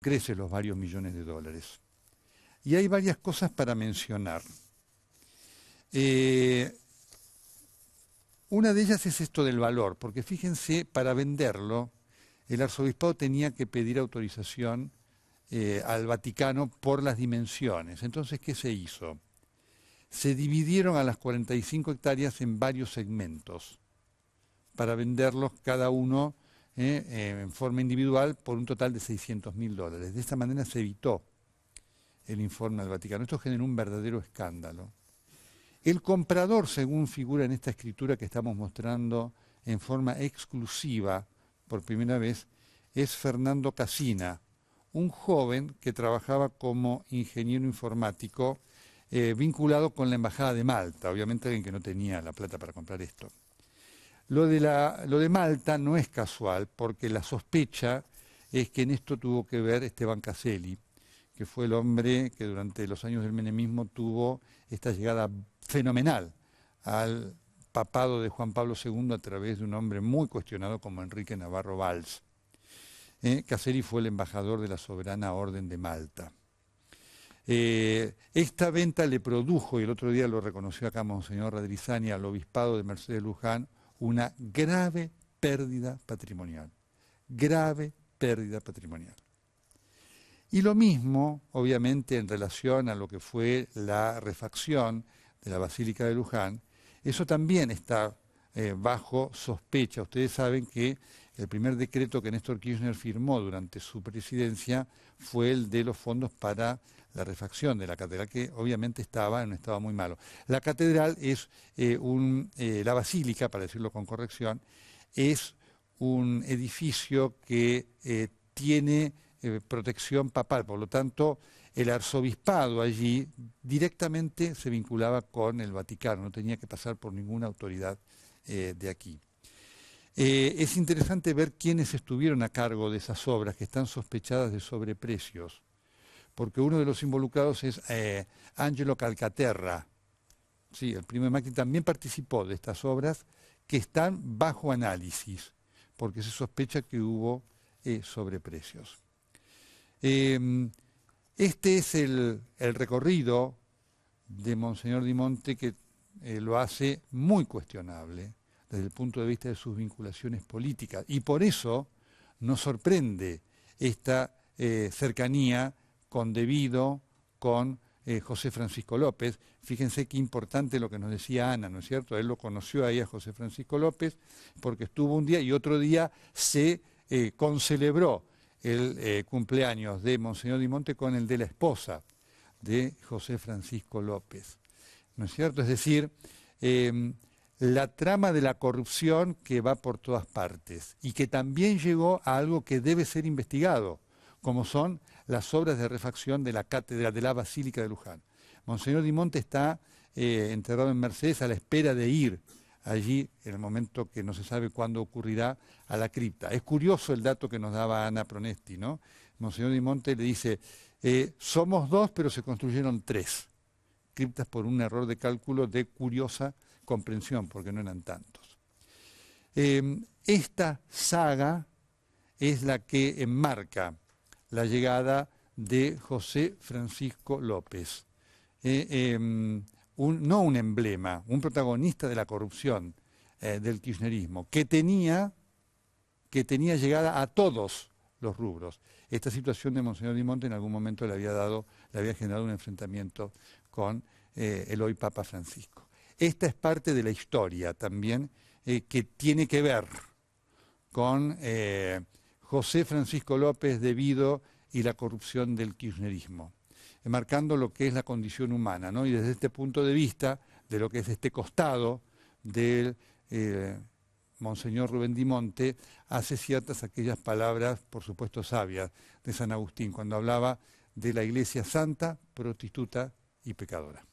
crece los varios millones de dólares. Y hay varias cosas para mencionar. Una de ellas es esto del valor, porque fíjense, para venderlo, el arzobispado tenía que pedir autorización al Vaticano por las dimensiones. Entonces, ¿qué se hizo? Se dividieron a las 45 hectáreas en varios segmentos para venderlos cada uno en forma individual por un total de $600.000. De esta manera se evitó el informe al Vaticano. Esto generó un verdadero escándalo. El comprador, según figura en esta escritura que estamos mostrando en forma exclusiva por primera vez, es Fernando Casina, un joven que trabajaba como ingeniero informático vinculado con la Embajada de Malta, obviamente alguien que no tenía la plata para comprar esto. Lo de Malta no es casual, porque la sospecha es que en esto tuvo que ver Esteban Caselli, que fue el hombre que durante los años del menemismo tuvo esta llegada fenomenal al papado de Juan Pablo II a través de un hombre muy cuestionado como Enrique Navarro Valls. Caselli fue el embajador de la Soberana Orden de Malta. Esta venta le produjo, y el otro día lo reconoció acá Monseñor Radrizani, al obispado de Mercedes Luján, una grave pérdida patrimonial. Grave pérdida patrimonial. Y lo mismo, obviamente, en relación a lo que fue la refacción de la Basílica de Luján, eso también está bajo sospecha. Ustedes saben que el primer decreto que Néstor Kirchner firmó durante su presidencia fue el de los fondos para la refacción de la catedral, que obviamente estaba en un estado muy malo. La catedral es la basílica, para decirlo con corrección, es un edificio que tiene protección papal, por lo tanto el arzobispado allí directamente se vinculaba con el Vaticano, no tenía que pasar por ninguna autoridad de aquí. Es interesante ver quiénes estuvieron a cargo de esas obras que están sospechadas de sobreprecios, porque uno de los involucrados es Angelo Calcaterra. Sí, el primo de Macri también participó de estas obras que están bajo análisis, porque se sospecha que hubo sobreprecios. Este es el recorrido de Monseñor Di Monte, que lo hace muy cuestionable desde el punto de vista de sus vinculaciones políticas. Y por eso nos sorprende esta cercanía con Devido, con José Francisco López. Fíjense qué importante lo que nos decía Ana, ¿no es cierto? Él lo conoció ahí a José Francisco López porque estuvo un día y otro día se concelebró el cumpleaños de Monseñor Di Monte con el de la esposa de José Francisco López, ¿no es cierto? Es decir, la trama de la corrupción que va por todas partes y que también llegó a algo que debe ser investigado, como son las obras de refacción de la cátedra de la Basílica de Luján. Monseñor Di Monte está enterrado en Mercedes a la espera de ir allí en el momento que no se sabe cuándo ocurrirá a la cripta. Es curioso el dato que nos daba Ana Pronesti, ¿no? Monseñor Di Monte le dice, somos 2, pero se construyeron 3 criptas por un error de cálculo de curiosa comprensión, porque no eran tantos. Esta saga es la que enmarca la llegada de José Francisco López. No un emblema, un protagonista de la corrupción del kirchnerismo, que tenía llegada a todos los rubros. Esta situación de Monseñor Di Monte en algún momento le había generado un enfrentamiento con el hoy Papa Francisco. Esta es parte de la historia también que tiene que ver con José Francisco López Devido y la corrupción del kirchnerismo, marcando lo que es la condición humana, ¿no? Y desde este punto de vista, de lo que es este costado del Monseñor Rubén Di Monte, hace ciertas aquellas palabras, por supuesto sabias, de San Agustín, cuando hablaba de la Iglesia santa, prostituta y pecadora.